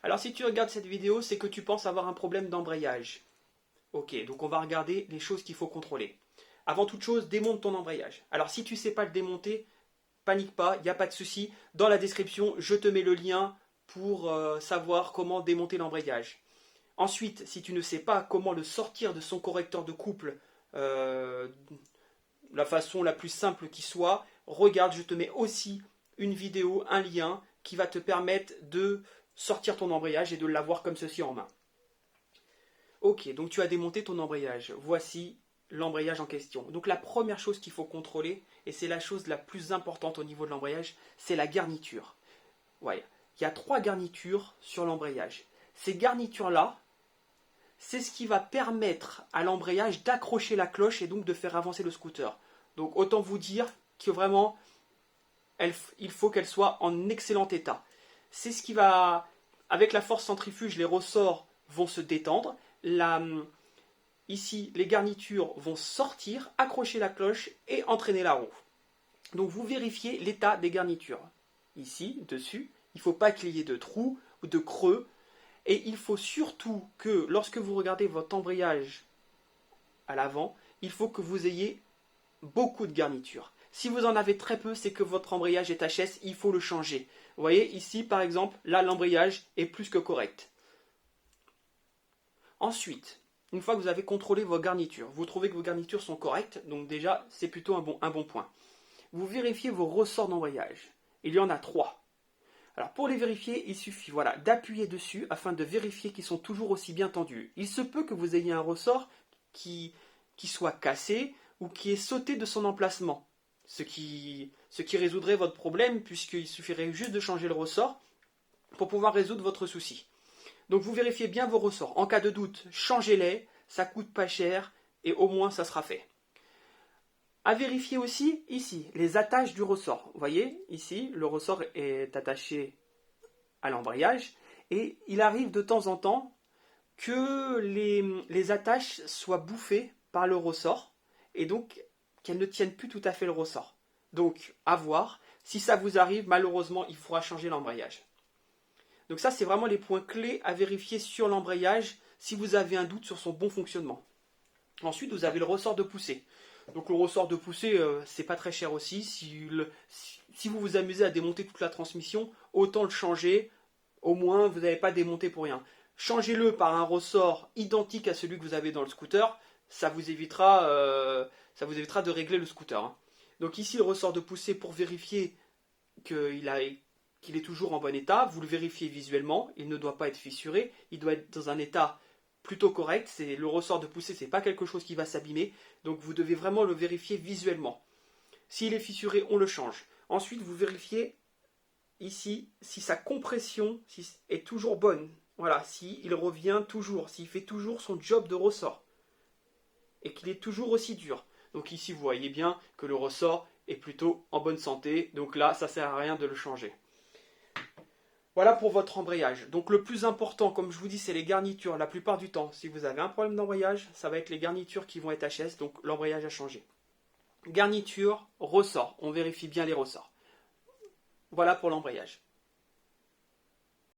Alors si tu regardes cette vidéo, c'est que tu penses avoir un problème d'embrayage. Ok, donc on va regarder les choses qu'il faut contrôler. Avant toute chose, démonte ton embrayage. Alors si tu ne sais pas le démonter, panique pas, il n'y a pas de souci. Dans la description, je te mets le lien pour savoir comment démonter l'embrayage. Ensuite, si tu ne sais pas comment le sortir de son correcteur de couple, la façon la plus simple qui soit, regarde, je te mets aussi une vidéo, un lien qui va te permettre de sortir ton embrayage et de l'avoir comme ceci en main. Ok, donc tu as démonté ton embrayage. Voici l'embrayage en question. Donc la première chose qu'il faut contrôler, et c'est la chose la plus importante au niveau de l'embrayage, c'est la garniture. Ouais, il y a 3 garnitures sur l'embrayage. Ces garnitures-là, c'est ce qui va permettre à l'embrayage d'accrocher la cloche et donc de faire avancer le scooter. Donc autant vous dire que vraiment, il faut qu'elle soit en excellent état. C'est ce qui va, avec la force centrifuge, les ressorts vont se détendre. Ici, les garnitures vont sortir, accrocher la cloche et entraîner la roue. Donc vous vérifiez l'état des garnitures. Ici, dessus, il ne faut pas qu'il y ait de trous ou de creux. Et il faut surtout que lorsque vous regardez votre embrayage à l'avant, il faut que vous ayez beaucoup de garnitures. Si vous en avez très peu, c'est que votre embrayage est HS, il faut le changer. Vous voyez, ici par exemple, là l'embrayage est plus que correct. Ensuite, une fois que vous avez contrôlé vos garnitures, vous trouvez que vos garnitures sont correctes, donc déjà c'est plutôt un bon point. Vous vérifiez vos ressorts d'embrayage. Il y en a 3. Alors pour les vérifier, il suffit d'appuyer dessus afin de vérifier qu'ils sont toujours aussi bien tendus. Il se peut que vous ayez un ressort qui soit cassé ou qui est sauté de son emplacement. Ce qui résoudrait votre problème puisqu'il suffirait juste de changer le ressort pour pouvoir résoudre votre souci. Donc vous vérifiez bien vos ressorts. En cas de doute, changez-les, ça coûte pas cher et au moins ça sera fait. À vérifier aussi ici les attaches du ressort. Vous voyez ici le ressort est attaché à l'embrayage et il arrive de temps en temps que les attaches soient bouffées par le ressort et donc qu'elles ne tiennent plus tout à fait le ressort. Donc à voir, si ça vous arrive, malheureusement il faudra changer l'embrayage. Donc ça c'est vraiment les points clés à vérifier sur l'embrayage si vous avez un doute sur son bon fonctionnement. Ensuite vous avez le ressort de poussée. Donc le ressort de poussée, c'est pas très cher aussi. Si vous vous amusez à démonter toute la transmission, autant le changer. Au moins, vous n'avez pas démonté pour rien. Changez-le par un ressort identique à celui que vous avez dans le scooter. Ça vous évitera de régler le scooter. Hein. Donc ici, le ressort de poussée pour vérifier qu'il est toujours en bon état. Vous le vérifiez visuellement. Il ne doit pas être fissuré. Il doit être dans un état plutôt correct. Le ressort de poussée, c'est pas quelque chose qui va s'abîmer. Donc vous devez vraiment le vérifier visuellement. S'il est fissuré, on le change. Ensuite, vous vérifiez ici si sa compression est toujours bonne. Voilà, s'il revient toujours, s'il fait toujours son job de ressort. Et qu'il est toujours aussi dur. Donc ici, vous voyez bien que le ressort est plutôt en bonne santé. Donc là, ça ne sert à rien de le changer. Voilà pour votre embrayage. Donc le plus important, comme je vous dis, c'est les garnitures. La plupart du temps, si vous avez un problème d'embrayage, ça va être les garnitures qui vont être HS, donc l'embrayage a changé. Garniture, ressort. On vérifie bien les ressorts. Voilà pour l'embrayage.